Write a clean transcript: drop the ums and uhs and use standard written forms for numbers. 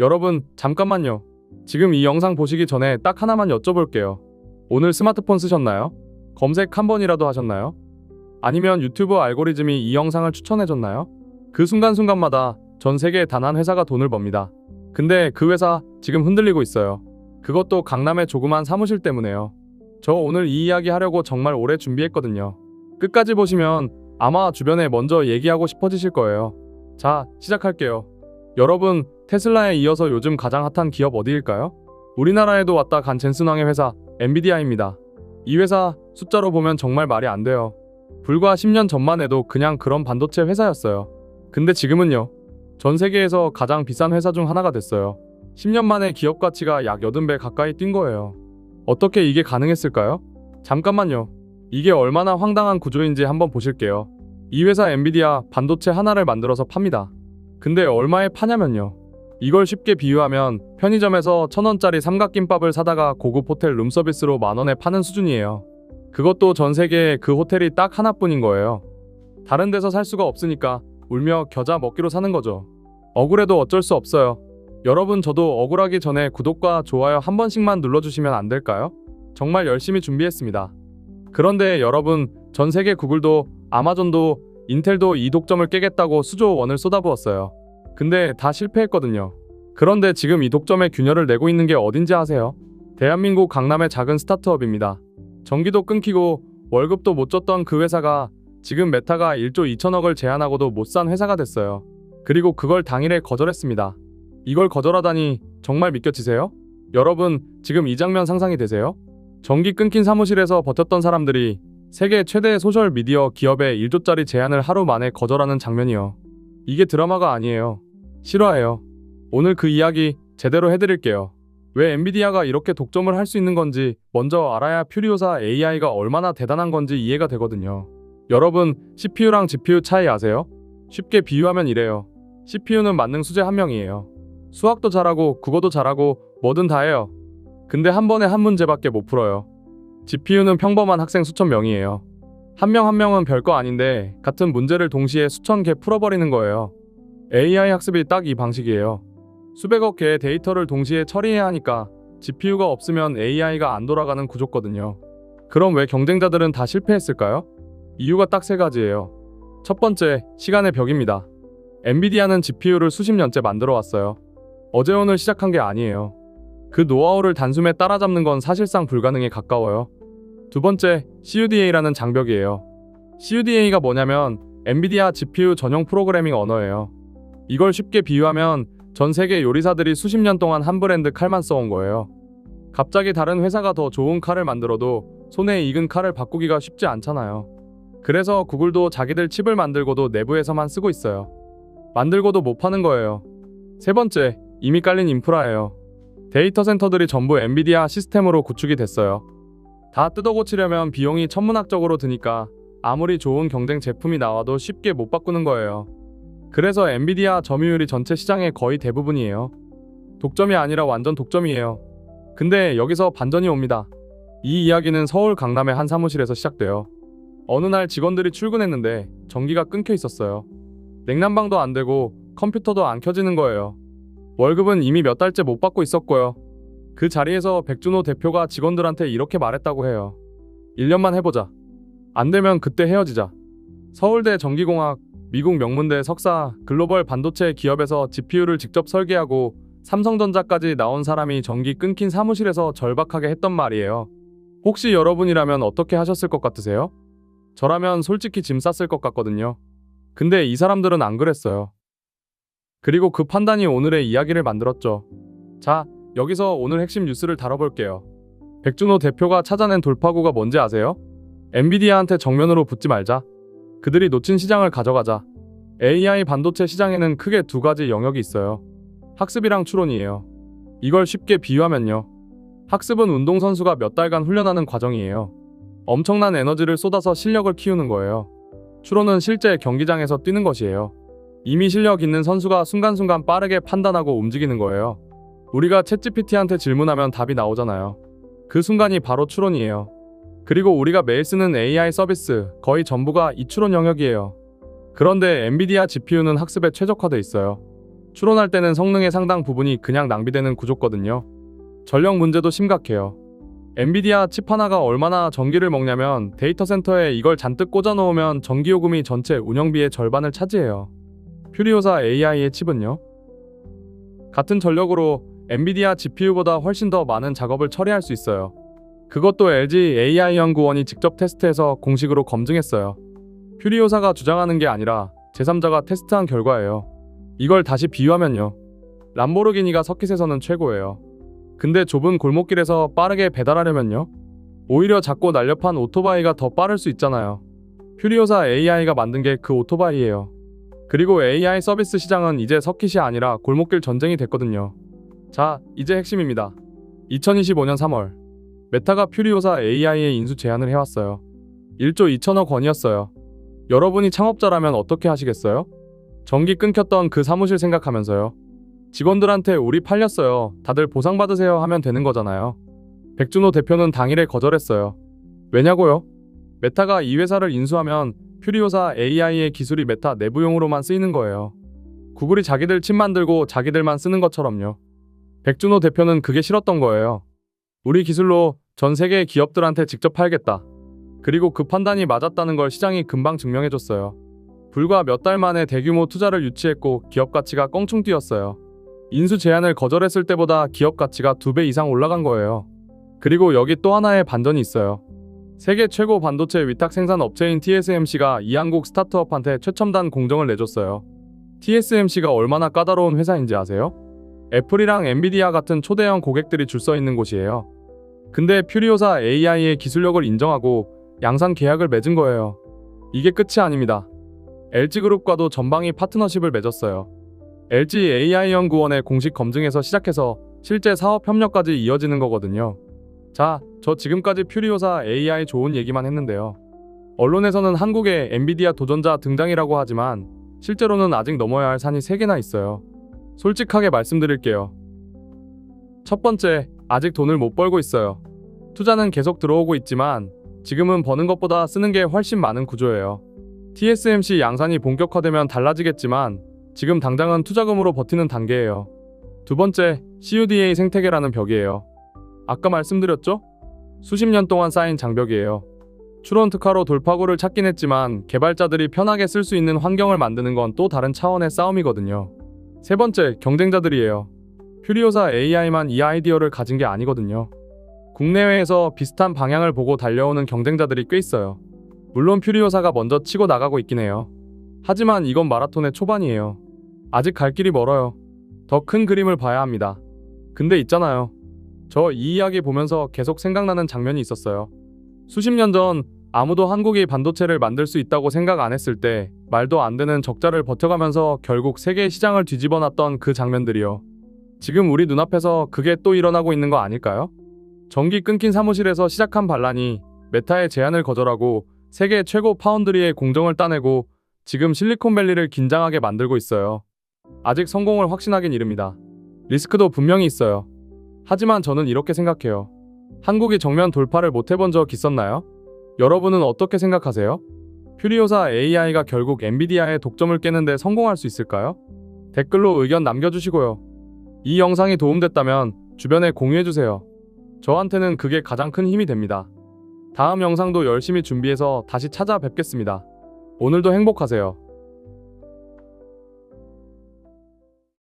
여러분, 잠깐만요. 지금 이 영상 보시기 전에 딱 하나만 여쭤볼게요. 오늘 스마트폰 쓰셨나요? 검색 한 번이라도 하셨나요? 아니면 유튜브 알고리즘이 이 영상을 추천해줬나요? 그 순간순간마다 전 세계에 단 한 회사가 돈을 법니다. 근데 그 회사 지금 흔들리고 있어요. 그것도 강남의 조그만 사무실 때문에요. 저 오늘 이 이야기 하려고 정말 오래 준비했거든요. 끝까지 보시면 아마 주변에 먼저 얘기하고 싶어지실 거예요. 자, 시작할게요. 여러분, 테슬라에 이어서 요즘 가장 핫한 기업 어디일까요? 우리나라에도 왔다 간 젠슨왕의 회사, 엔비디아입니다. 이 회사 숫자로 보면 정말 말이 안 돼요. 불과 10년 전만 해도 그냥 그런 반도체 회사였어요. 근데 지금은요. 전 세계에서 가장 비싼 회사 중 하나가 됐어요. 10년 만에 기업 가치가 약 80배 가까이 뛴 거예요. 어떻게 이게 가능했을까요? 잠깐만요. 이게 얼마나 황당한 구조인지 한번 보실게요. 이 회사 엔비디아 반도체 하나를 만들어서 팝니다. 근데 얼마에 파냐면요. 이걸 쉽게 비유하면 편의점에서 1,000원짜리 삼각김밥을 사다가 고급 호텔 룸서비스로 10,000원에 파는 수준이에요. 그것도 전 세계에 그 호텔이 딱 하나뿐인 거예요. 다른 데서 살 수가 없으니까 울며 겨자 먹기로 사는 거죠. 억울해도 어쩔 수 없어요. 여러분, 저도 억울하기 전에 구독과 좋아요 한 번씩만 눌러주시면 안 될까요? 정말 열심히 준비했습니다. 그런데 여러분, 전 세계 구글도 아마존도 인텔도 이 독점을 깨겠다고 수조 원을 쏟아부었어요. 근데 다 실패했거든요. 그런데 지금 이 독점에 균열을 내고 있는 게 어딘지 아세요? 대한민국 강남의 작은 스타트업입니다. 전기도 끊기고 월급도 못 줬던 그 회사가 지금 메타가 1조 2천억을 제안하고도 못 산 회사가 됐어요. 그리고 그걸 당일에 거절했습니다. 이걸 거절하다니 정말 믿겨지세요? 여러분, 지금 이 장면 상상이 되세요? 전기 끊긴 사무실에서 버텼던 사람들이 세계 최대 소셜미디어 기업의 1조짜리 제안을 하루 만에 거절하는 장면이요. 이게 드라마가 아니에요. 실화예요. 오늘 그 이야기 제대로 해드릴게요. 왜 엔비디아가 이렇게 독점을 할 수 있는 건지 먼저 알아야 퓨리오사 AI가 얼마나 대단한 건지 이해가 되거든요. 여러분, CPU랑 GPU 차이 아세요? 쉽게 비유하면 이래요. CPU는 만능 수재 한 명이에요. 수학도 잘하고 국어도 잘하고 뭐든 다 해요. 근데 한 번에 한 문제밖에 못 풀어요. GPU는 평범한 학생 수천 명이에요. 한 명 한 명은 별거 아닌데 같은 문제를 동시에 수천 개 풀어버리는 거예요. AI 학습이 딱 이 방식이에요. 수백억 개의 데이터를 동시에 처리해야 하니까 GPU가 없으면 AI가 안 돌아가는 구조거든요. 그럼 왜 경쟁자들은 다 실패했을까요? 이유가 딱 세 가지예요. 첫 번째, 시간의 벽입니다. 엔비디아는 GPU를 수십 년째 만들어 왔어요. 어제 오늘 시작한 게 아니에요. 그 노하우를 단숨에 따라잡는 건 사실상 불가능에 가까워요. 두 번째, CUDA라는 장벽이에요. CUDA가 뭐냐면 엔비디아 GPU 전용 프로그래밍 언어예요. 이걸 쉽게 비유하면 전 세계 요리사들이 수십 년 동안 한 브랜드 칼만 써온 거예요. 갑자기 다른 회사가 더 좋은 칼을 만들어도 손에 익은 칼을 바꾸기가 쉽지 않잖아요. 그래서 구글도 자기들 칩을 만들고도 내부에서만 쓰고 있어요. 만들고도 못 파는 거예요. 세 번째, 이미 깔린 인프라예요. 데이터 센터들이 전부 엔비디아 시스템으로 구축이 됐어요. 다 뜯어고치려면 비용이 천문학적으로 드니까 아무리 좋은 경쟁 제품이 나와도 쉽게 못 바꾸는 거예요. 그래서 엔비디아 점유율이 전체 시장의 거의 대부분이에요. 독점이 아니라 완전 독점이에요. 근데 여기서 반전이 옵니다. 이 이야기는 서울 강남의 한 사무실에서 시작돼요. 어느 날 직원들이 출근했는데 전기가 끊겨 있었어요. 냉난방도 안 되고 컴퓨터도 안 켜지는 거예요. 월급은 이미 몇 달째 못 받고 있었고요. 그 자리에서 백준호 대표가 직원들한테 이렇게 말했다고 해요. 1년만 해보자. 안 되면 그때 헤어지자. 서울대 전기공학, 미국 명문대 석사, 글로벌 반도체 기업에서 GPU를 직접 설계하고 삼성전자까지 나온 사람이 전기 끊긴 사무실에서 절박하게 했던 말이에요. 혹시 여러분이라면 어떻게 하셨을 것 같으세요? 저라면 솔직히 짐 쌌을 것 같거든요. 근데 이 사람들은 안 그랬어요. 그리고 그 판단이 오늘의 이야기를 만들었죠. 자, 여기서 오늘 핵심 뉴스를 다뤄볼게요. 백준호 대표가 찾아낸 돌파구가 뭔지 아세요? 엔비디아한테 정면으로 붙지 말자. 그들이 놓친 시장을 가져가자. AI 반도체 시장에는 크게 두 가지 영역이 있어요. 학습이랑 추론이에요. 이걸 쉽게 비유하면요. 학습은 운동선수가 몇 달간 훈련하는 과정이에요. 엄청난 에너지를 쏟아서 실력을 키우는 거예요. 추론은 실제 경기장에서 뛰는 것이에요. 이미 실력 있는 선수가 순간순간 빠르게 판단하고 움직이는 거예요. 우리가 챗GPT한테 질문하면 답이 나오잖아요. 그 순간이 바로 추론이에요. 그리고 우리가 매일 쓰는 AI 서비스 거의 전부가 이 추론 영역이에요. 그런데 엔비디아 GPU는 학습에 최적화돼 있어요. 추론할 때는 성능의 상당 부분이 그냥 낭비되는 구조거든요. 전력 문제도 심각해요. 엔비디아 칩 하나가 얼마나 전기를 먹냐면 데이터 센터에 이걸 잔뜩 꽂아 놓으면 전기요금이 전체 운영비의 절반을 차지해요. 퓨리오사 AI의 칩은요? 같은 전력으로 엔비디아 GPU보다 훨씬 더 많은 작업을 처리할 수 있어요. 그것도 LG AI 연구원이 직접 테스트해서 공식으로 검증했어요. 퓨리오사가 주장하는 게 아니라 제3자가 테스트한 결과예요. 이걸 다시 비유하면요. 람보르기니가 서킷에서는 최고예요. 근데 좁은 골목길에서 빠르게 배달하려면요. 오히려 작고 날렵한 오토바이가 더 빠를 수 있잖아요. 퓨리오사 AI가 만든 게 그 오토바이예요. 그리고 AI 서비스 시장은 이제 서킷이 아니라 골목길 전쟁이 됐거든요. 자, 이제 핵심입니다. 2025년 3월 메타가 퓨리오사 AI의 인수 제안을 해왔어요. 1조 2천억 원이었어요. 여러분이 창업자라면 어떻게 하시겠어요? 전기 끊겼던 그 사무실 생각하면서요. 직원들한테 우리 팔렸어요. 다들 보상받으세요 하면 되는 거잖아요. 백준호 대표는 당일에 거절했어요. 왜냐고요? 메타가 이 회사를 인수하면 퓨리오사 AI의 기술이 메타 내부용으로만 쓰이는 거예요. 구글이 자기들 칩 만들고 자기들만 쓰는 것처럼요. 백준호 대표는 그게 싫었던 거예요. 우리 기술로 전 세계 기업들한테 직접 팔겠다. 그리고 그 판단이 맞았다는 걸 시장이 금방 증명해줬어요. 불과 몇 달 만에 대규모 투자를 유치했고 기업 가치가 껑충 뛰었어요. 인수 제안을 거절했을 때보다 기업 가치가 2배 이상 올라간 거예요. 그리고 여기 또 하나의 반전이 있어요. 세계 최고 반도체 위탁 생산 업체인 TSMC가 이 한국 스타트업한테 최첨단 공정을 내줬어요. TSMC가 얼마나 까다로운 회사인지 아세요? 애플이랑 엔비디아 같은 초대형 고객들이 줄 서 있는 곳이에요. 근데 퓨리오사 AI의 기술력을 인정하고 양산 계약을 맺은 거예요. 이게 끝이 아닙니다. LG그룹과도 전방위 파트너십을 맺었어요. LG AI 연구원의 공식 검증에서 시작해서 실제 사업 협력까지 이어지는 거거든요. 자, 저 지금까지 퓨리오사 AI 좋은 얘기만 했는데요. 언론에서는 한국에 엔비디아 도전자 등장이라고 하지만 실제로는 아직 넘어야 할 산이 3개나 있어요. 솔직하게 말씀드릴게요. 첫 번째, 아직 돈을 못 벌고 있어요. 투자는 계속 들어오고 있지만 지금은 버는 것보다 쓰는 게 훨씬 많은 구조예요. TSMC 양산이 본격화되면 달라지겠지만 지금 당장은 투자금으로 버티는 단계예요. 두 번째, CUDA 생태계라는 벽이에요. 아까 말씀드렸죠? 수십 년 동안 쌓인 장벽이에요. 추론 특화로 돌파구를 찾긴 했지만 개발자들이 편하게 쓸 수 있는 환경을 만드는 건 또 다른 차원의 싸움이거든요. 세 번째, 경쟁자들이에요. 퓨리오사 AI만 이 아이디어를 가진 게 아니거든요. 국내외에서 비슷한 방향을 보고 달려오는 경쟁자들이 꽤 있어요. 물론 퓨리오사가 먼저 치고 나가고 있긴 해요. 하지만 이건 마라톤의 초반이에요. 아직 갈 길이 멀어요. 더 큰 그림을 봐야 합니다. 근데 있잖아요. 저 이 이야기 보면서 계속 생각나는 장면이 있었어요. 수십 년 전 아무도 한국이 반도체를 만들 수 있다고 생각 안 했을 때 말도 안 되는 적자를 버텨가면서 결국 세계 시장을 뒤집어 놨던 그 장면들이요. 지금 우리 눈앞에서 그게 또 일어나고 있는 거 아닐까요? 전기 끊긴 사무실에서 시작한 반란이 메타의 제안을 거절하고 세계 최고 파운드리의 공정을 따내고 지금 실리콘밸리를 긴장하게 만들고 있어요. 아직 성공을 확신하긴 이릅니다. 리스크도 분명히 있어요. 하지만 저는 이렇게 생각해요. 한국이 정면 돌파를 못 해본 적 있었나요? 여러분은 어떻게 생각하세요? 퓨리오사 AI가 결국 엔비디아의 독점을 깨는데 성공할 수 있을까요? 댓글로 의견 남겨주시고요. 이 영상이 도움됐다면 주변에 공유해주세요. 저한테는 그게 가장 큰 힘이 됩니다. 다음 영상도 열심히 준비해서 다시 찾아뵙겠습니다. 오늘도 행복하세요.